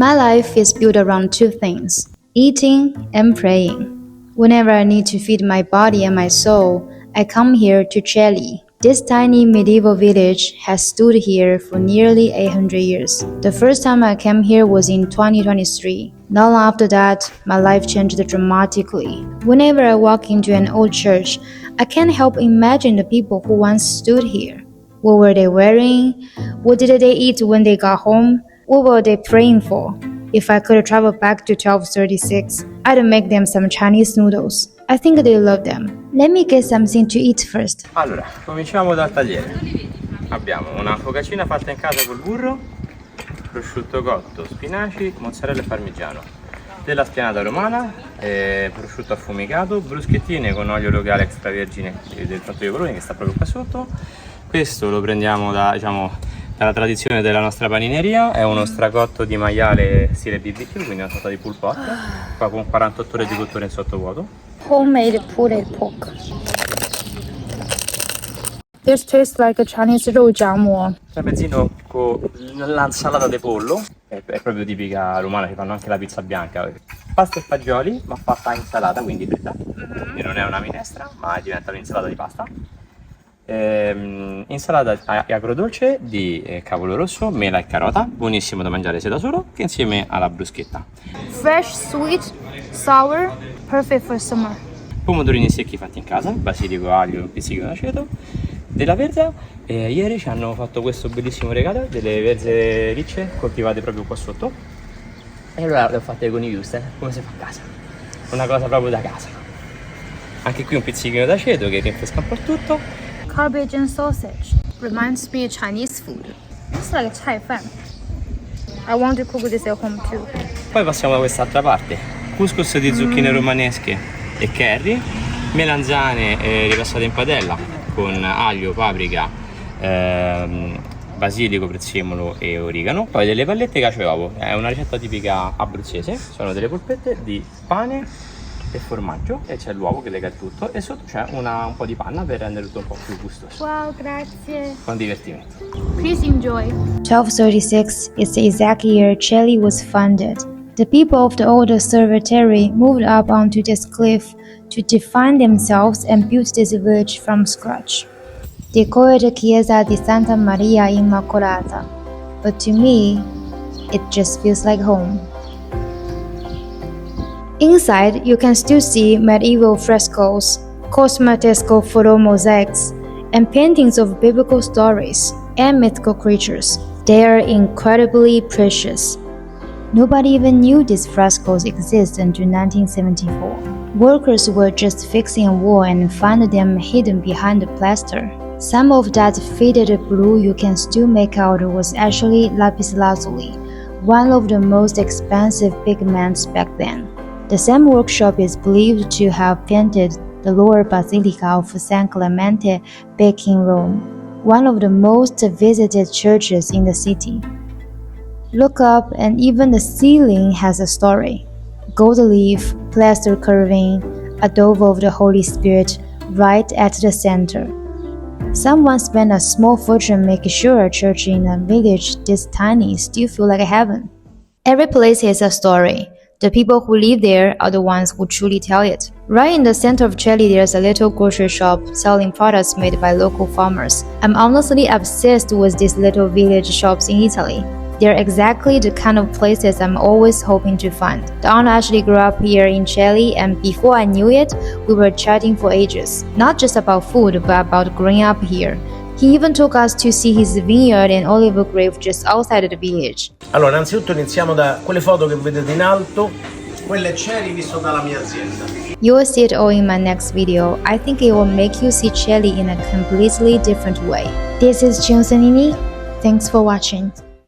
My life is built around two things: eating and praying. Whenever I need to feed my body and my soul, I come here to Ceri. This tiny medieval village has stood here for nearly 800 years. The first time I came here was in 2023. Not long after that, my life changed dramatically. Whenever I walk into an old church, I can't help imagine the people who once stood here. What were they wearing? What did they eat when they got home? What were they praying for? If I could travel back to 1236, I'd make them some Chinese noodles. I think they love them. Let me get something to eat first. Allora, cominciamo dal tagliere. Abbiamo una focaccia fatta in casa col burro, prosciutto cotto, spinaci, mozzarella e parmigiano, della spianata romana, prosciutto affumicato, bruschettine con olio locale extravergine del tratto di Bologna che sta proprio qua sotto. Questo lo prendiamo dalla tradizione della nostra panineria, è uno stracotto di maiale stile BBQ, quindi una sorta di pulled pork, qua con 48 ore di cottura in sottovuoto. Homemade pulled pork. This tastes like a Chinese roujiamo. Tramezzino con l'insalata di pollo, è proprio tipica romana, che fanno anche la pizza bianca. Pasta e fagioli, ma fatta insalata, quindi fritta. Quindi non è una minestra, ma diventa un'insalata di pasta. Insalata agrodolce di cavolo rosso, mela e carota, buonissimo da mangiare sia da solo che insieme alla bruschetta. Fresh, sweet, sour, perfect for summer. Pomodorini secchi fatti in casa, basilico, aglio, pizzico d'aceto, della verza. Ieri ci hanno fatto questo bellissimo regalo delle verze ricce coltivate proprio qua sotto, e allora le ho fatte con i wuster, come si fa a casa, una cosa proprio da casa. Anche qui un pizzichino d'aceto che rinfresca un po' tutto. Cabbage and sausage reminds me of Chinese food. It's like a Thai fan. I want to cook this at home too. Poi passiamo da quest'altra parte. Couscous di zucchine romanesche e curry, melanzane ripassate in padella con aglio, paprika, basilico, prezzemolo e origano. Poi delle pallette cacio e uovo. È una ricetta tipica abruzzese. Sono delle polpette di pane e formaggio, e c'è l'uovo che lega il tutto, e sotto c'è un po' di panna per rendere tutto un po' più gustoso. Wow, grazie. Con divertimento. Please enjoy. 1236 is the exact year Ceri was founded. The people of the older Ceri moved up onto this cliff to define themselves and built this village from scratch. They call it Chiesa di Santa Maria Immacolata, but to me, it just feels like home. Inside, you can still see medieval frescoes, cosmatesco photo mosaics, and paintings of biblical stories and mythical creatures. They are incredibly precious. Nobody even knew these frescoes existed until 1974. Workers were just fixing a wall and found them hidden behind the plaster. Some of that faded blue you can still make out was actually lapis lazuli, one of the most expensive pigments back then. The same workshop is believed to have painted the lower basilica of San Clemente back in Rome, one of the most visited churches in the city. Look up, and even the ceiling has a story. Gold leaf, plaster carving, a dove of the Holy Spirit right at the center. Someone spent a small fortune making sure a church in a village this tiny still feel like heaven. Every place has a story. The people who live there are the ones who truly tell it. Right in the center of Ceri, there's a little grocery shop selling products made by local farmers. I'm honestly obsessed with these little village shops in Italy. They're exactly the kind of places I'm always hoping to find. The aunt actually grew up here in Ceri, and before I knew it, we were chatting for ages. Not just about food, but about growing up here. He even took us to see his vineyard and olive grove just outside of the village. Allora, innanzitutto iniziamo da quelle foto che vedete in alto. Quella è Ceri visto dalla mia azienda. You will see it all in my next video. I think it will make you see Ceri in a completely different way. This is Chunsanini. Thanks for watching.